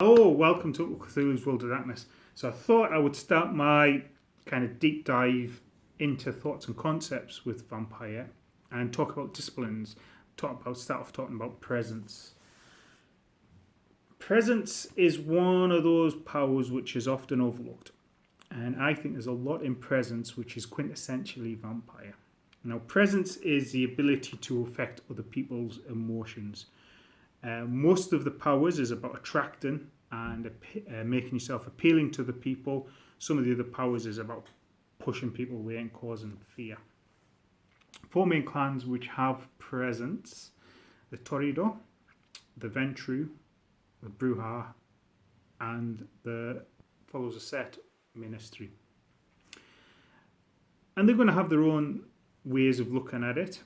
Oh, welcome to Cthulhu's World of Darkness. So I thought I would start my kind of deep dive into thoughts and concepts with Vampire and talk about disciplines. Start off talking about presence. Presence is one of those powers which is often overlooked, and I think there's a lot in presence which is quintessentially vampire. Now, presence is the ability to affect other people's emotions. Most of the powers is about attracting and making yourself appealing to the people. Some of the other powers is about pushing people away and causing fear. Four main clans which have presence: the Toreador, the Ventru, the Bruja, and the Follows a Set Ministry. And they're going to have their own ways of looking at it.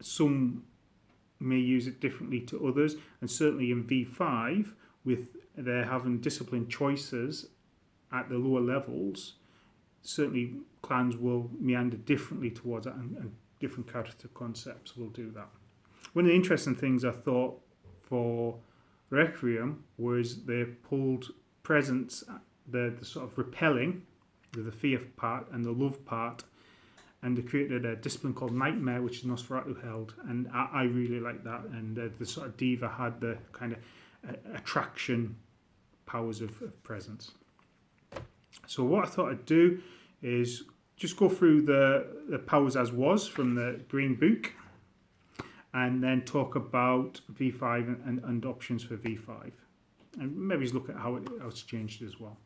Some may use it differently to others, and certainly in V5, with they're having discipline choices at the lower levels, certainly clans will meander differently towards that, and different character concepts will do that. One of the interesting things I thought for Requiem was they pulled presence, the sort of repelling, the fear part and the love part, and they created a discipline called Nightmare, which Nosferatu held, and I really like that. And the sort of diva had the kind of attraction powers of presence. So what I thought I'd do is just go through the powers as was from the Green Book, and then talk about V5 and options for V5. And maybe just look at how it's changed as well.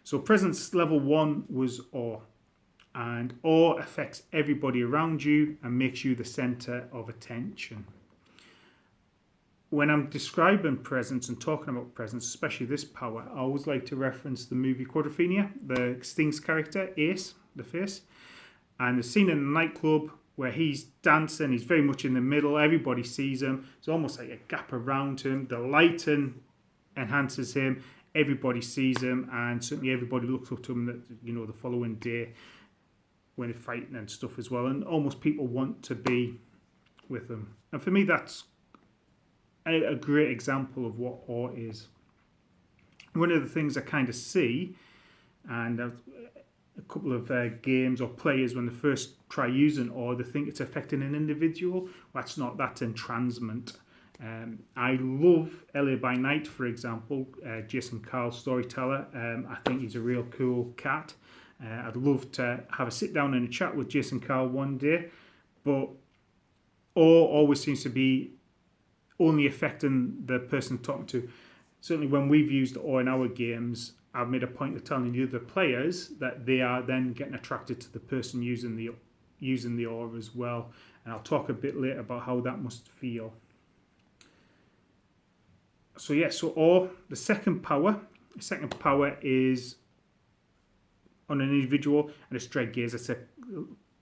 So presence level 1 was Awe. And awe affects everybody around you and makes you the centre of attention. When I'm describing presence and talking about presence, especially this power, I always like to reference the movie Quadrophenia, the Sting's character, Ace, the face. And the scene in the nightclub where he's dancing, he's very much in the middle, everybody sees him. It's almost like a gap around him. The lighting enhances him, everybody sees him, and certainly everybody looks up to him the following day when they're fighting and stuff as well, and almost people want to be with them. And for me, that's a great example of what awe is. One of the things I kind of see, and a couple of games or players, when they first try using awe, they think it's affecting an individual. That's not, that's entrancement. I love LA by Night, for example, Jason Carl's storyteller. I think he's a real cool cat. I'd love to have a sit down and a chat with Jason Carl one day, but awe always seems to be only affecting the person talking to. Certainly when we've used awe in our games, I've made a point of telling the other players that they are then getting attracted to the person using the awe as well. And I'll talk a bit later about how that must feel. So awe, the second power is on an individual, and it's dread gaze.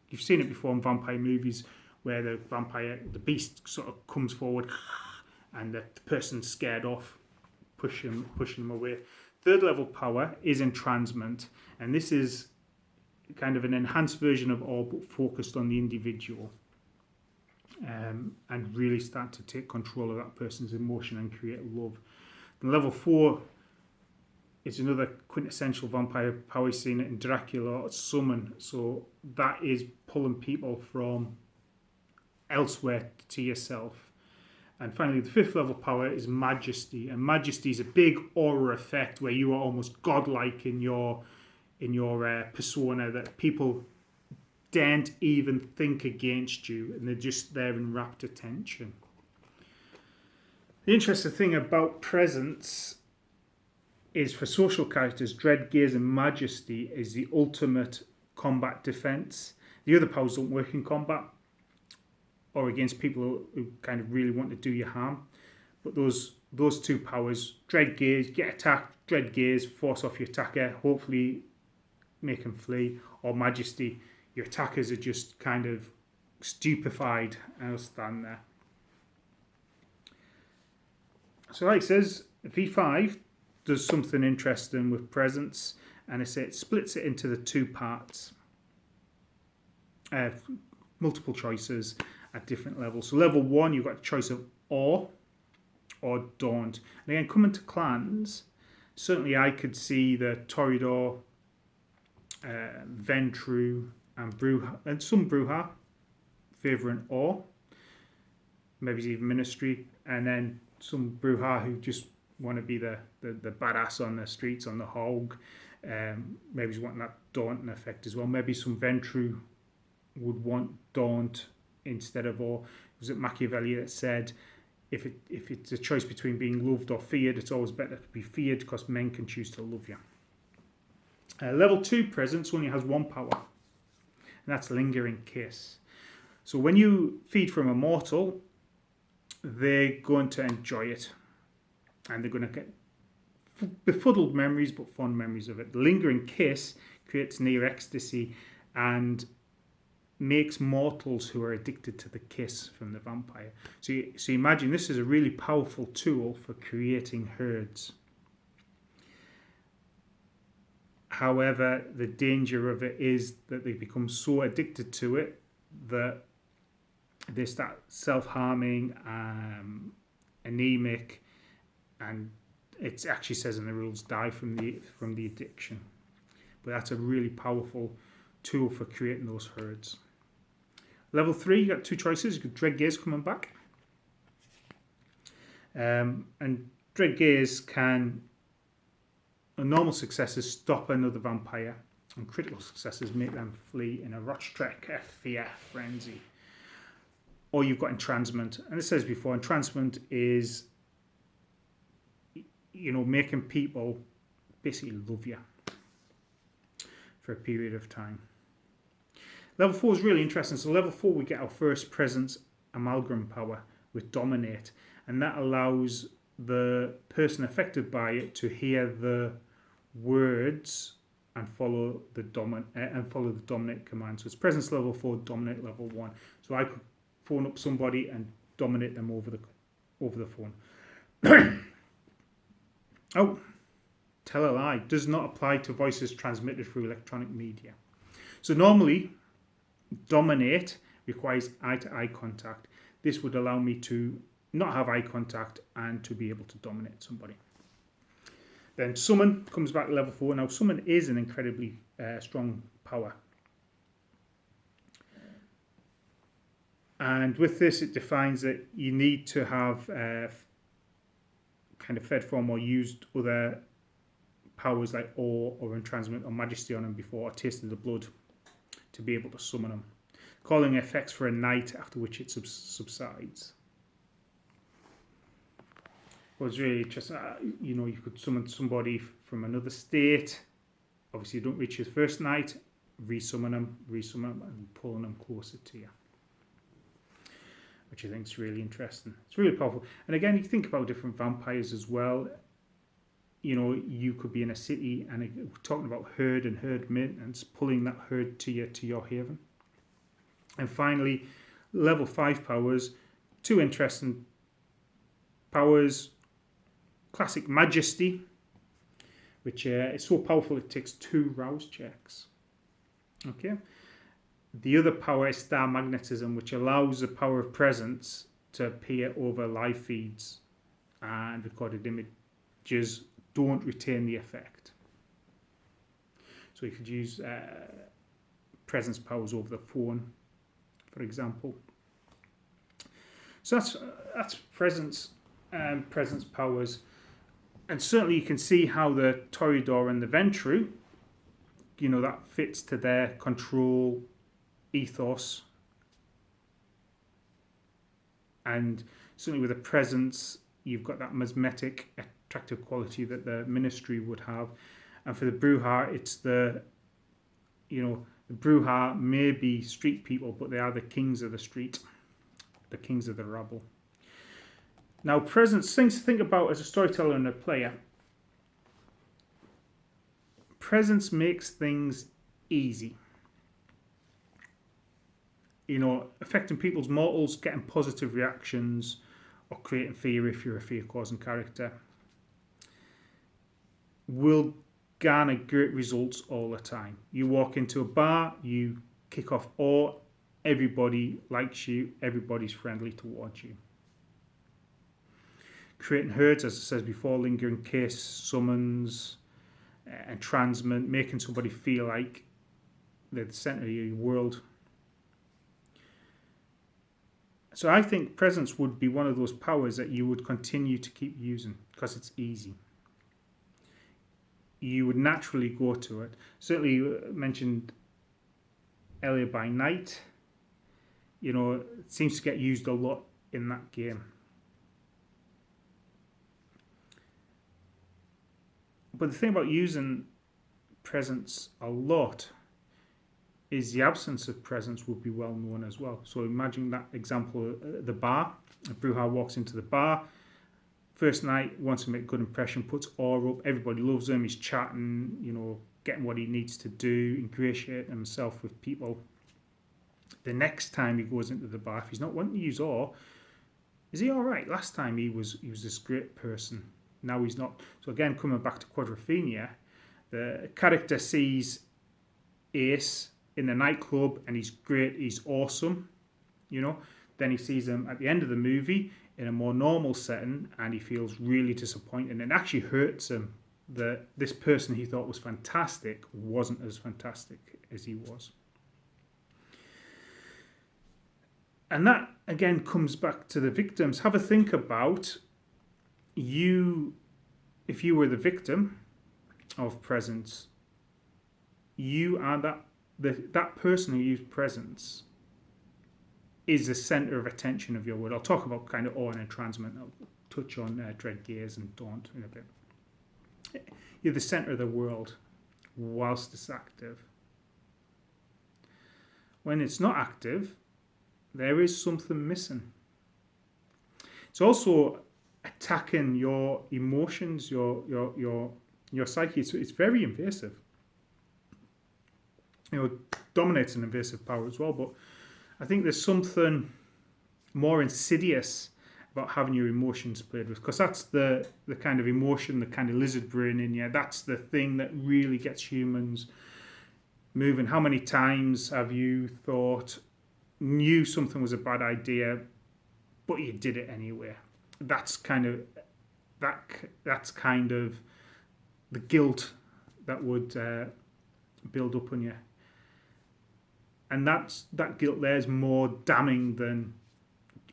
You've seen it before in vampire movies where the beast sort of comes forward and the person's scared off, pushing them away. Third level power is entrancement, and this is kind of an enhanced version of awe but focused on the individual, and really start to take control of that person's emotion and create love. And level 4, it's another quintessential vampire power scene in Dracula or Summon. So that is pulling people from elsewhere to yourself. And finally, the fifth level power is Majesty. And Majesty is a big aura effect where you are almost godlike in your persona, that people daren't even think against you, and they're just there in rapt attention. The interesting thing about presence is for social characters, Dread, Gaze and Majesty is the ultimate combat defense. The other powers don't work in combat or against people who kind of really want to do you harm. But those two powers, Dread, Gaze, get attacked, Dread, Gaze, force off your attacker, hopefully make him flee. Or Majesty, your attackers are just kind of stupefied and will stand there. So like it says, V5 does something interesting with presence, and it splits it into the two parts. Multiple choices at different levels. So level 1, you've got a choice of awe, or don't. And again, coming to clans, certainly I could see the Toreador, Ventrue, and some Brujah favouring Or, maybe even Ministry, and then some Brujah who just want to be the badass on the streets, on the hog. Maybe wanting that daunting effect as well. Maybe some Ventrue would want daunt instead of Or. Was it Machiavelli that said, if it's a choice between being loved or feared, it's always better to be feared because men can choose to love you. Level 2 presence only has one power, and that's Lingering Kiss. So when you feed from a mortal, they're going to enjoy it, and they're going to get befuddled memories, but fond memories of it. The Lingering Kiss creates near ecstasy and makes mortals who are addicted to the kiss from the vampire. So imagine this is a really powerful tool for creating herds. However, the danger of it is that they become so addicted to it that they start self-harming, anemic, and it actually says in the rules, die from the addiction. But that's a really powerful tool for creating those herds. Level 3, you got two choices. You got Dread Gaze coming back. And Dread Gaze can, on normal successes, stop another vampire, and critical successes make them flee in a Rochtrek fear frenzy. Or you've got Entrancement. And it says before, Entrancement is, making people basically love you for a period of time. Level 4 is really interesting. So level 4, we get our first presence amalgam power with Dominate, and that allows the person affected by it to hear the words and follow the dominate command. So it's presence level 4, dominate level 1. So I could phone up somebody and dominate them over the phone. Oh, tell a lie. Does not apply to voices transmitted through electronic media. So normally, dominate requires eye-to-eye contact. This would allow me to not have eye contact and to be able to dominate somebody. Then summon comes back to level 4. Now summon is an incredibly strong power. And with this, it defines that you need to have kind of fed from or used other powers like Awe or Entrancement or Majesty on them before, or tasted the blood to be able to summon them. Calling effects for a night, after which it subsides. Well, it's really interesting. You could summon somebody from another state. Obviously, you don't reach your first night. Resummon them, and pulling them closer to you, which I think is really interesting. It's really powerful. And again, you think about different vampires as well. You could be in a city and we're talking about herd and herd maintenance, pulling that herd to your haven. And finally, level 5 powers, two interesting powers. Classic Majesty, which is so powerful it takes 2 rouse checks. Okay. The other power is Star Magnetism, which allows the power of presence to appear over live feeds, and recorded images don't retain the effect. So you could use presence powers over the phone, for example. So that's presence powers, and certainly you can see how the Toreador and the Ventrue, that fits to their control ethos, and certainly with a presence, you've got that mesmetic, attractive quality that the Ministry would have. And for the Brujah, it's the Brujah may be street people, but they are the kings of the street, the kings of the rabble. Now, presence, things to think about as a storyteller and a player. Presence makes things easy. Affecting people's mortals, getting positive reactions, or creating fear if you're a fear-causing character, will garner great results all the time. You walk into a bar, you kick off Awe, everybody likes you, everybody's friendly towards you. creating herds, as I said before, lingering kiss, summons, entrancement, making somebody feel like they're the centre of your world. So I think presence would be one of those powers that you would continue to keep using because it's easy. You would naturally go to it. Certainly, you mentioned earlier by night. It seems to get used a lot in that game. But the thing about using presence a lot is the absence of presence would be well known as well. So imagine that example, the bar. A Bruja walks into the bar. First night, wants to make a good impression, puts aura up. Everybody loves him. He's chatting, getting what he needs to do, ingratiating himself with people. The next time he goes into the bar, if he's not wanting to use awe, is he all right? Last time he was this great person. Now he's not. So again, coming back to Quadrophenia, the character sees Ace in the nightclub and he's great, he's awesome, Then he sees him at the end of the movie in a more normal setting and he feels really disappointed, and it actually hurts him that this person he thought was fantastic wasn't as fantastic as he was. And that, again, comes back to the victims. Have a think about you, if you were the victim of presence, you are that person who used presence is the centre of attention of your world. I'll talk about kind of awe and entrancement. I'll touch on dread gaze and daunt in a bit. You're the centre of the world whilst it's active. When it's not active, there is something missing. It's also attacking your emotions, your psyche. It's very invasive. Dominates an invasive power as well. But I think there's something more insidious about having your emotions played with, because that's the kind of emotion, the kind of lizard brain in you. That's the thing that really gets humans moving. How many times have you knew something was a bad idea, but you did it anyway? That's kind of the guilt that would build up on you, and that guilt there is more damning than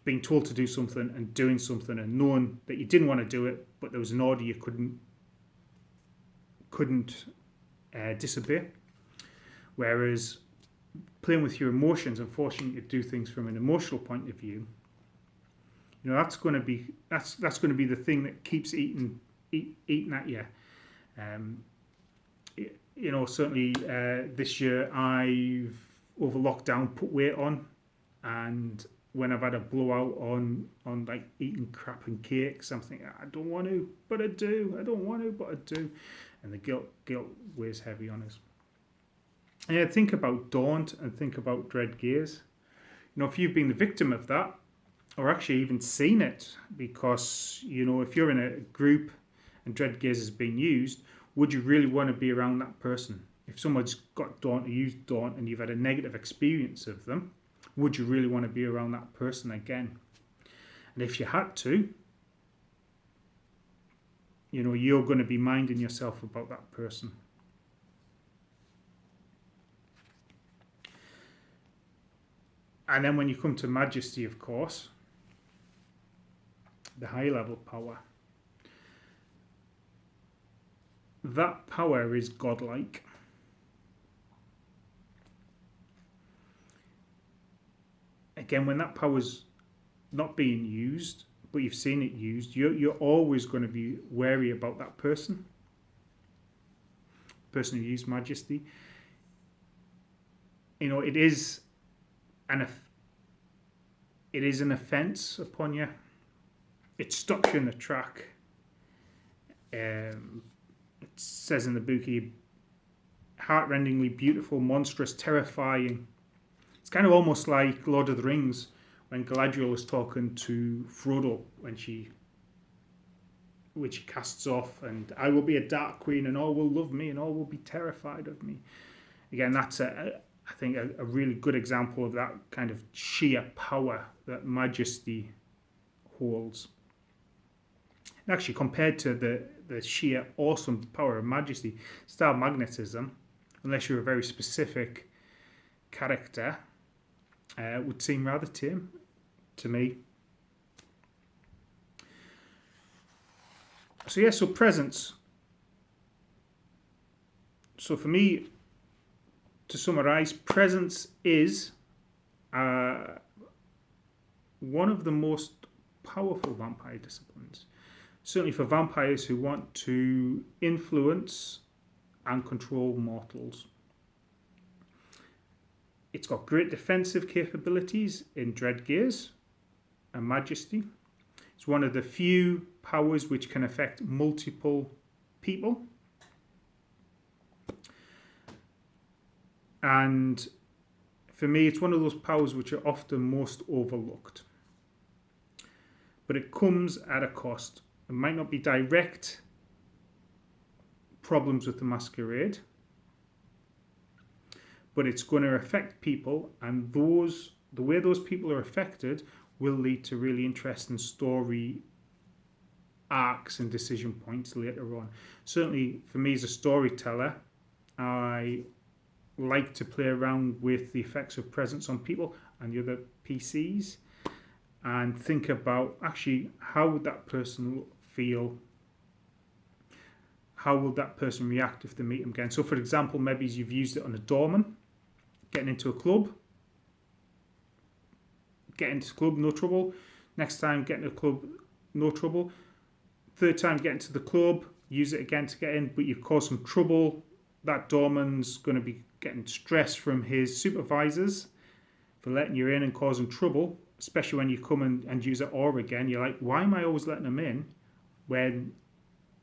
being told to do something and doing something and knowing that you didn't want to do it, but there was an order you couldn't disobey. Whereas playing with your emotions and forcing you to do things from an emotional point of view, that's going to be the thing that keeps eating at you. Certainly this year I've over lockdown put weight on, and when I've had a blowout on like eating crap and cakes, I'm thinking I don't want to, but I do. I don't want to, but I do, and the guilt weighs heavy on us. And think about daunt and think about dread gaze. If you've been the victim of that, or actually even seen it, because if you're in a group and dread gaze is being used, would you really want to be around that person? If someone's got daunt or used daunt and you've had a negative experience of them, would you really want to be around that person again? And if you had to, you're going to be minding yourself about that person. And then when you come to majesty, of course, the high level power, that power is godlike. Again, when that power's not being used, but you've seen it used, you're always going to be wary about that person who used majesty. It is an offence upon you. It stops you in the track. It says in the book here, heart-rendingly beautiful, monstrous, terrifying. It's kind of almost like Lord of the Rings when Galadriel was talking to Frodo when she casts off, and I will be a dark queen and all will love me and all will be terrified of me. Again, that's I think a really good example of that kind of sheer power that majesty holds. And actually, compared to the sheer awesome power of majesty, star magnetism, unless you're a very specific character, would seem rather tame to me. So yeah, so presence. So for me, to summarize, presence is one of the most powerful vampire disciplines. Certainly for vampires who want to influence and control mortals. It's got great defensive capabilities in dread gaze and majesty. It's one of the few powers which can affect multiple people. And for me, it's one of those powers which are often most overlooked. But it comes at a cost. It might not be direct problems with the Masquerade, but it's going to affect people, and the way those people are affected will lead to really interesting story arcs and decision points later on. Certainly for me as a storyteller, I like to play around with the effects of presence on people and the other PCs and think about actually how would that person feel, how will that person react if they meet him again. So for example, maybe you've used it on a doorman getting into a club, no trouble. Next time, get into the club, no trouble. Third time, get into the club, use it again to get in, but you've caused some trouble. That doorman's going to be getting stress from his supervisors for letting you in and causing trouble, especially when you come and use it or again. You're like, why am I always letting them in when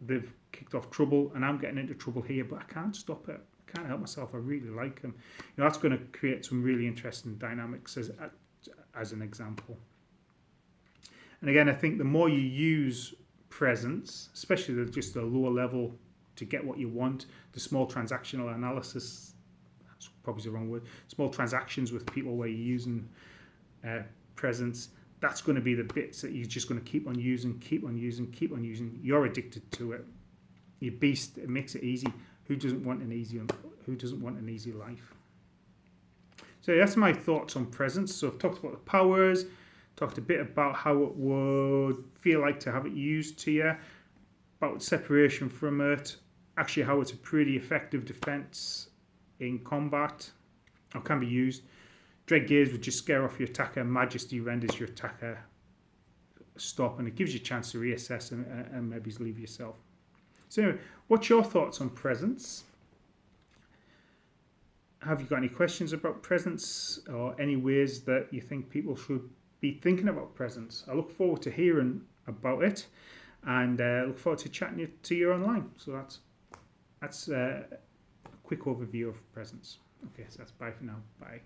they've kicked off trouble and I'm getting into trouble here, but I can't stop it. I can't help myself. I really like them. That's going to create some really interesting dynamics as an example. And again, I think the more you use presence, especially just the lower level to get what you want, the small transactional analysis, that's probably the wrong word, small transactions with people where you're using presence, that's going to be the bits that you're just going to keep on using. You're addicted to it. Your beast, it makes it easy. Who doesn't want an easy life? So that's my thoughts on presence. So I've talked about the powers, talked a bit about how it would feel like to have it used to you, about separation from it, actually how it's a pretty effective defense in combat, or can be used. Dread gaze would just scare off your attacker. Majesty renders your attacker stop, and it gives you a chance to reassess and maybe leave yourself. So anyway, what's your thoughts on presence? Have you got any questions about presence or any ways that you think people should be thinking about presence? I look forward to hearing about it and look forward to chatting to you online. So that's a quick overview of presence. Okay, so that's bye for now. Bye.